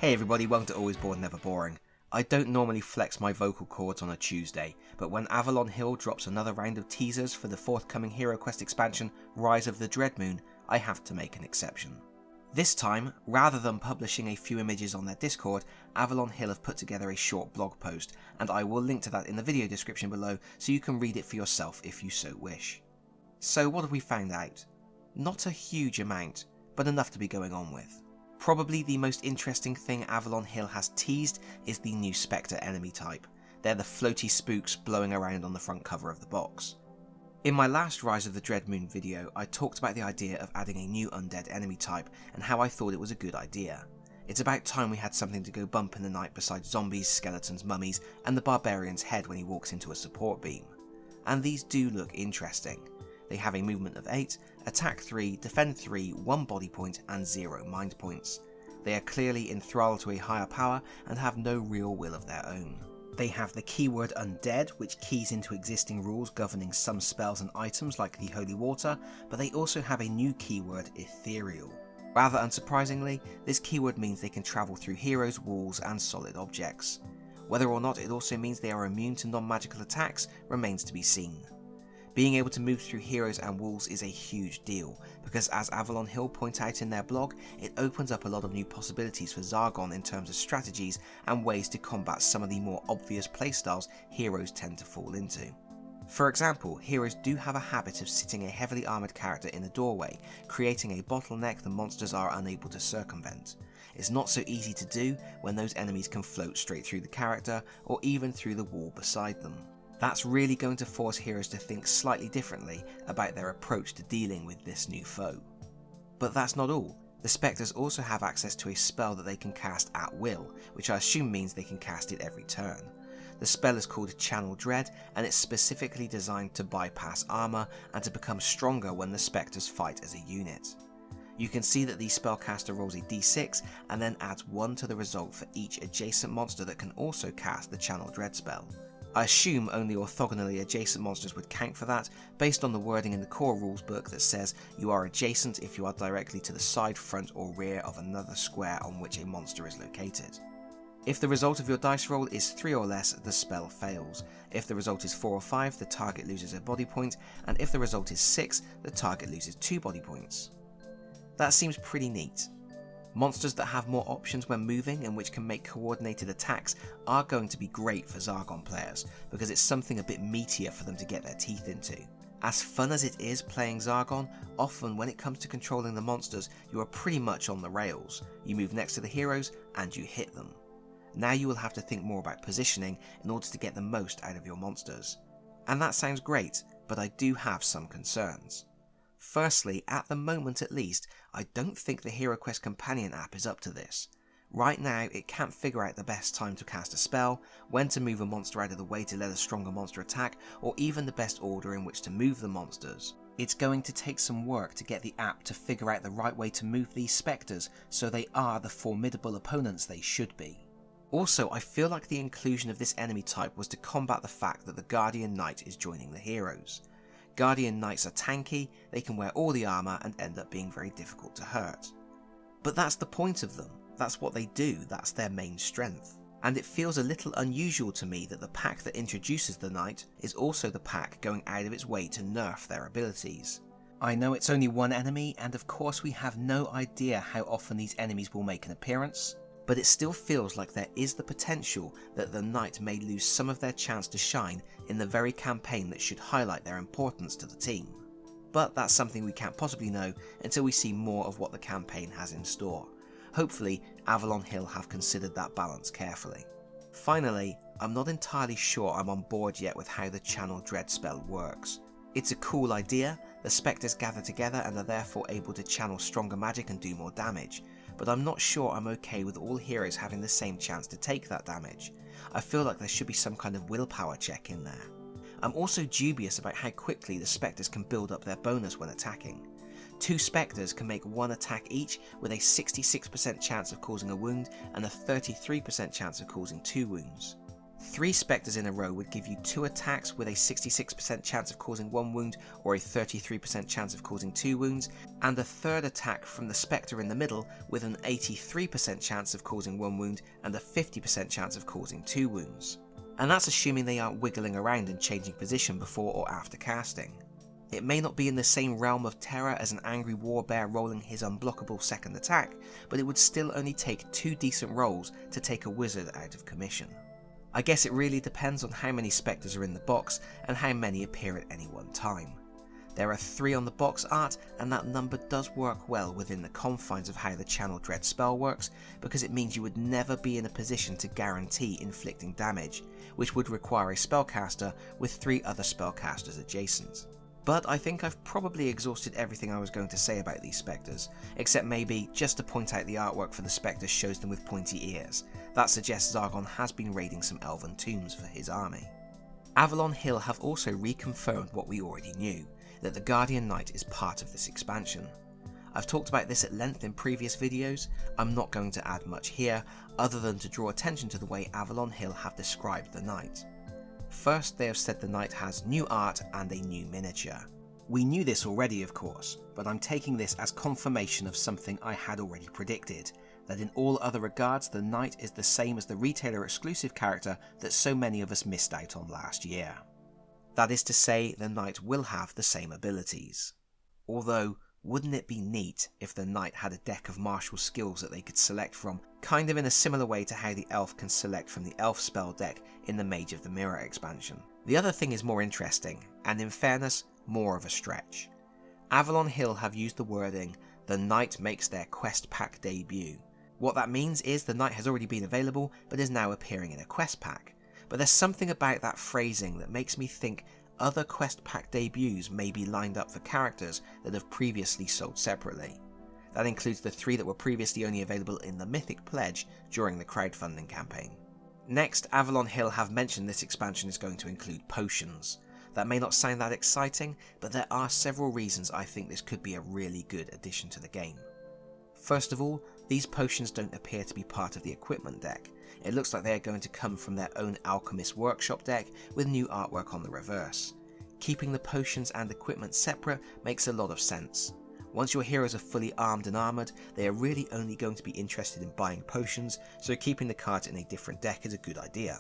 Hey everybody, welcome to Always Bored Never Boring. I don't normally flex my vocal cords on a Tuesday, but when Avalon Hill drops another round of teasers for the forthcoming HeroQuest expansion, Rise of the Dreadmoon, I have to make an exception. This time, rather than publishing a few images on their Discord, Avalon Hill have put together a short blog post, and I will link to that in the video description below so you can read it for yourself if you so wish. So what have we found out? Not a huge amount, but enough to be going on with. Probably the most interesting thing Avalon Hill has teased is the new Spectre enemy type. They're the floaty spooks blowing around on the front cover of the box. In my last Rise of the Dreadmoon video, I talked about the idea of adding a new undead enemy type and how I thought it was a good idea. It's about time we had something to go bump in the night besides zombies, skeletons, mummies, and the barbarian's head when he walks into a support beam. And these do look interesting. They have a movement of 8, attack 3, defend 3, 1 body point and 0 mind points. They are clearly enthralled to a higher power and have no real will of their own. They have the keyword undead, which keys into existing rules governing some spells and items like the holy water, but they also have a new keyword, ethereal. Rather unsurprisingly, this keyword means they can travel through heroes, walls and solid objects. Whether or not it also means they are immune to non-magical attacks remains to be seen. Being able to move through heroes and walls is a huge deal, because as Avalon Hill point out in their blog, it opens up a lot of new possibilities for Zargon in terms of strategies and ways to combat some of the more obvious playstyles heroes tend to fall into. For example, heroes do have a habit of sitting a heavily armoured character in a doorway, creating a bottleneck the monsters are unable to circumvent. It's not so easy to do when those enemies can float straight through the character or even through the wall beside them. That's really going to force heroes to think slightly differently about their approach to dealing with this new foe. But that's not all. The Specters also have access to a spell that they can cast at will, which I assume means they can cast it every turn. The spell is called Channel Dread, and it's specifically designed to bypass armour and to become stronger when the Specters fight as a unit. You can see that the spellcaster rolls a d6 and then adds 1 to the result for each adjacent monster that can also cast the Channel Dread spell. I assume only orthogonally adjacent monsters would count for that, based on the wording in the core rules book that says you are adjacent if you are directly to the side, front or rear of another square on which a monster is located. If the result of your dice roll is 3 or less, the spell fails. If the result is 4 or 5, the target loses a body point, and if the result is 6, the target loses 2 body points. That seems pretty neat. Monsters that have more options when moving and which can make coordinated attacks are going to be great for Zargon players, because it's something a bit meatier for them to get their teeth into. As fun as it is playing Zargon, often when it comes to controlling the monsters, you are pretty much on the rails. You move next to the heroes and you hit them. Now you will have to think more about positioning in order to get the most out of your monsters. And that sounds great, but I do have some concerns. Firstly, at the moment at least, I don't think the HeroQuest companion app is up to this. Right now, it can't figure out the best time to cast a spell, when to move a monster out of the way to let a stronger monster attack, or even the best order in which to move the monsters. It's going to take some work to get the app to figure out the right way to move these Specters so they are the formidable opponents they should be. Also, I feel like the inclusion of this enemy type was to combat the fact that the Guardian Knight is joining the heroes. Guardian Knights are tanky, they can wear all the armour and end up being very difficult to hurt. But that's the point of them, that's what they do, that's their main strength. And it feels a little unusual to me that the pack that introduces the Knight is also the pack going out of its way to nerf their abilities. I know it's only one enemy, and of course we have no idea how often these enemies will make an appearance, but it still feels like there is the potential that the Knight may lose some of their chance to shine in the very campaign that should highlight their importance to the team. But that's something we can't possibly know until we see more of what the campaign has in store. Hopefully, Avalon Hill have considered that balance carefully. Finally, I'm not entirely sure I'm on board yet with how the Channel Dread spell works. It's a cool idea, the Specters gather together and are therefore able to channel stronger magic and do more damage, but I'm not sure I'm okay with all heroes having the same chance to take that damage. I feel like there should be some kind of willpower check in there. I'm also dubious about how quickly the Specters can build up their bonus when attacking. 2 Specters can make 1 attack each with a 66% chance of causing a wound and a 33% chance of causing 2 wounds. 3 Specters in a row would give you 2 attacks with a 66% chance of causing 1 wound or a 33% chance of causing 2 wounds, and a 3rd attack from the Spectre in the middle with an 83% chance of causing 1 wound and a 50% chance of causing 2 wounds. And that's assuming they aren't wiggling around and changing position before or after casting. It may not be in the same realm of terror as an angry warbear rolling his unblockable 2nd attack, but it would still only take 2 decent rolls to take a wizard out of commission. I guess it really depends on how many Spectres are in the box and how many appear at any one time. There are 3 on the box art, and that number does work well within the confines of how the Channel Dread spell works, because it means you would never be in a position to guarantee inflicting damage, which would require a spellcaster with 3 other spellcasters adjacent. But I think I've probably exhausted everything I was going to say about these Spectres, except maybe just to point out the artwork for the Spectres shows them with pointy ears. That suggests Zargon has been raiding some elven tombs for his army. Avalon Hill have also reconfirmed what we already knew, that the Guardian Knight is part of this expansion. I've talked about this at length in previous videos. I'm not going to add much here, other than to draw attention to the way Avalon Hill have described the Knight. First, they have said the Knight has new art and a new miniature. We knew this already, of course, but I'm taking this as confirmation of something I had already predicted, that in all other regards the Knight is the same as the retailer exclusive character that so many of us missed out on last year. That is to say, the Knight will have the same abilities. Although, wouldn't it be neat if the Knight had a deck of martial skills that they could select from, kind of in a similar way to how the Elf can select from the Elf spell deck in the Mage of the Mirror expansion. The other thing is more interesting, and in fairness, more of a stretch. Avalon Hill have used the wording, "The Knight makes their quest pack debut." What that means is the Knight has already been available, but is now appearing in a quest pack. But there's something about that phrasing that makes me think other quest pack debuts may be lined up for characters that have previously sold separately. That includes the 3 that were previously only available in the Mythic Pledge during the crowdfunding campaign. Next, Avalon Hill have mentioned this expansion is going to include potions. That may not sound that exciting, but there are several reasons I think this could be a really good addition to the game. First of all, these potions don't appear to be part of the equipment deck. It looks like they are going to come from their own Alchemist Workshop deck with new artwork on the reverse. Keeping the potions and equipment separate makes a lot of sense. Once your heroes are fully armed and armoured, they are really only going to be interested in buying potions, so keeping the cards in a different deck is a good idea.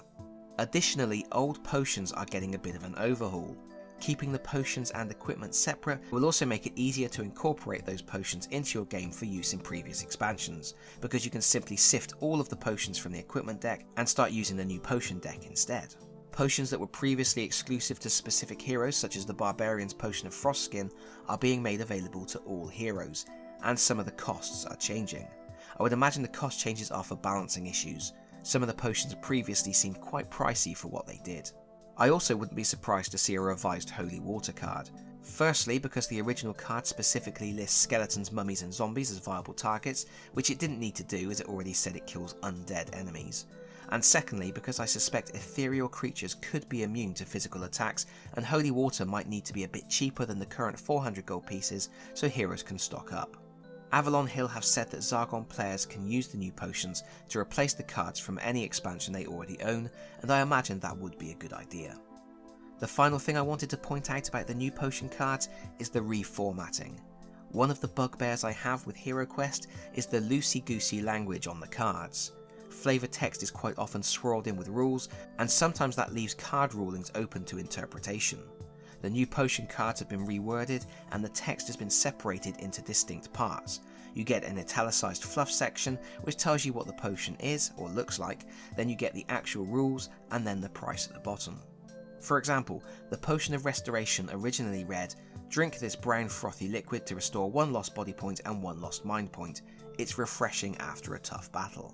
Additionally, old potions are getting a bit of an overhaul. Keeping the potions and equipment separate will also make it easier to incorporate those potions into your game for use in previous expansions, because you can simply sift all of the potions from the equipment deck and start using the new potion deck instead. Potions that were previously exclusive to specific heroes, such as the Barbarian's Potion of Frostskin, are being made available to all heroes, and some of the costs are changing. I would imagine the cost changes are for balancing issues. Some of the potions previously seemed quite pricey for what they did. I also wouldn't be surprised to see a revised Holy Water card. Firstly, because the original card specifically lists skeletons, mummies and zombies as viable targets, which it didn't need to do as it already said it kills undead enemies. And secondly, because I suspect ethereal creatures could be immune to physical attacks, and Holy Water might need to be a bit cheaper than the current 400 gold pieces, so heroes can stock up. Avalon Hill have said that Zargon players can use the new potions to replace the cards from any expansion they already own, and I imagine that would be a good idea. The final thing I wanted to point out about the new potion cards is the reformatting. One of the bugbears I have with HeroQuest is the loosey-goosey language on the cards. Flavor text is quite often swirled in with rules, and sometimes that leaves card rulings open to interpretation. The new potion cards have been reworded and the text has been separated into distinct parts. You get an italicized fluff section which tells you what the potion is or looks like, then you get the actual rules and then the price at the bottom. For example, the Potion of Restoration originally read, "Drink this brown frothy liquid to restore 1 lost body point and 1 lost mind point. It's refreshing after a tough battle."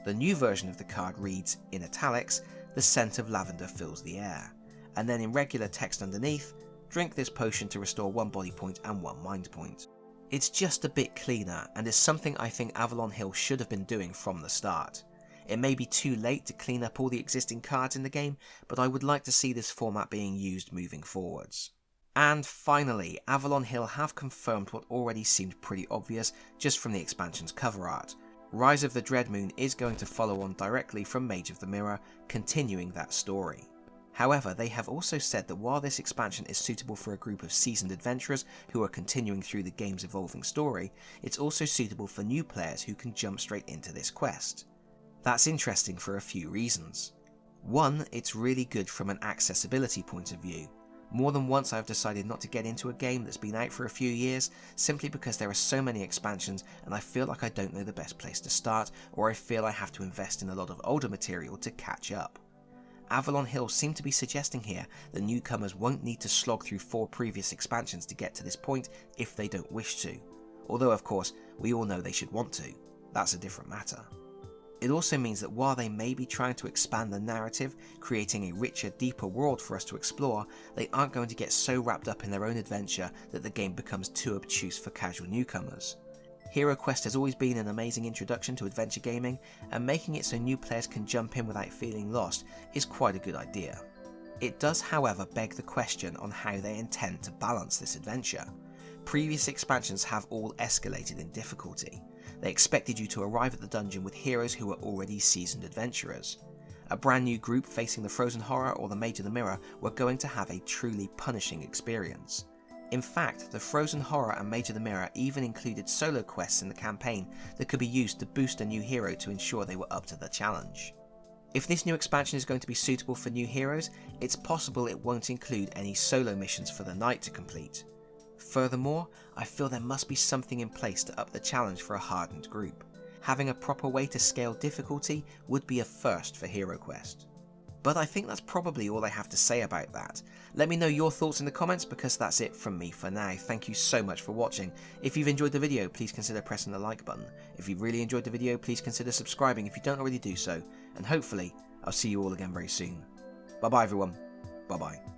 The new version of the card reads, in italics, "The scent of lavender fills the air." And then in regular text underneath, "Drink this potion to restore 1 body point and 1 mind point." It's just a bit cleaner and is something I think Avalon Hill should have been doing from the start. It may be too late to clean up all the existing cards in the game, but I would like to see this format being used moving forwards. And finally, Avalon Hill have confirmed what already seemed pretty obvious just from the expansion's cover art. Rise of the Dreadmoon is going to follow on directly from Mage of the Mirror, continuing that story. However, they have also said that while this expansion is suitable for a group of seasoned adventurers who are continuing through the game's evolving story, it's also suitable for new players who can jump straight into this quest. That's interesting for a few reasons. One, it's really good from an accessibility point of view. More than once I've decided not to get into a game that's been out for a few years, simply because there are so many expansions and I feel like I don't know the best place to start, or I feel I have to invest in a lot of older material to catch up. Avalon Hill seem to be suggesting here that newcomers won't need to slog through 4 previous expansions to get to this point if they don't wish to, although of course we all know they should want to. That's a different matter. It also means that while they may be trying to expand the narrative, creating a richer, deeper world for us to explore, they aren't going to get so wrapped up in their own adventure that the game becomes too obtuse for casual newcomers. HeroQuest has always been an amazing introduction to adventure gaming, and making it so new players can jump in without feeling lost is quite a good idea. It does, however, beg the question on how they intend to balance this adventure. Previous expansions have all escalated in difficulty. They expected you to arrive at the dungeon with heroes who were already seasoned adventurers. A brand new group facing the Frozen Horror or the Mage of the Mirror were going to have a truly punishing experience. In fact, the Frozen Horror and Mage of the Mirror even included solo quests in the campaign that could be used to boost a new hero to ensure they were up to the challenge. If this new expansion is going to be suitable for new heroes, it's possible it won't include any solo missions for the knight to complete. Furthermore, I feel there must be something in place to up the challenge for a hardened group. Having a proper way to scale difficulty would be a first for HeroQuest. But I think that's probably all I have to say about that. Let me know your thoughts in the comments, because that's it from me for now. Thank you so much for watching. If you've enjoyed the video, please consider pressing the like button. If you've really enjoyed the video, please consider subscribing if you don't already do so. And hopefully, I'll see you all again very soon. Bye bye everyone. Bye bye.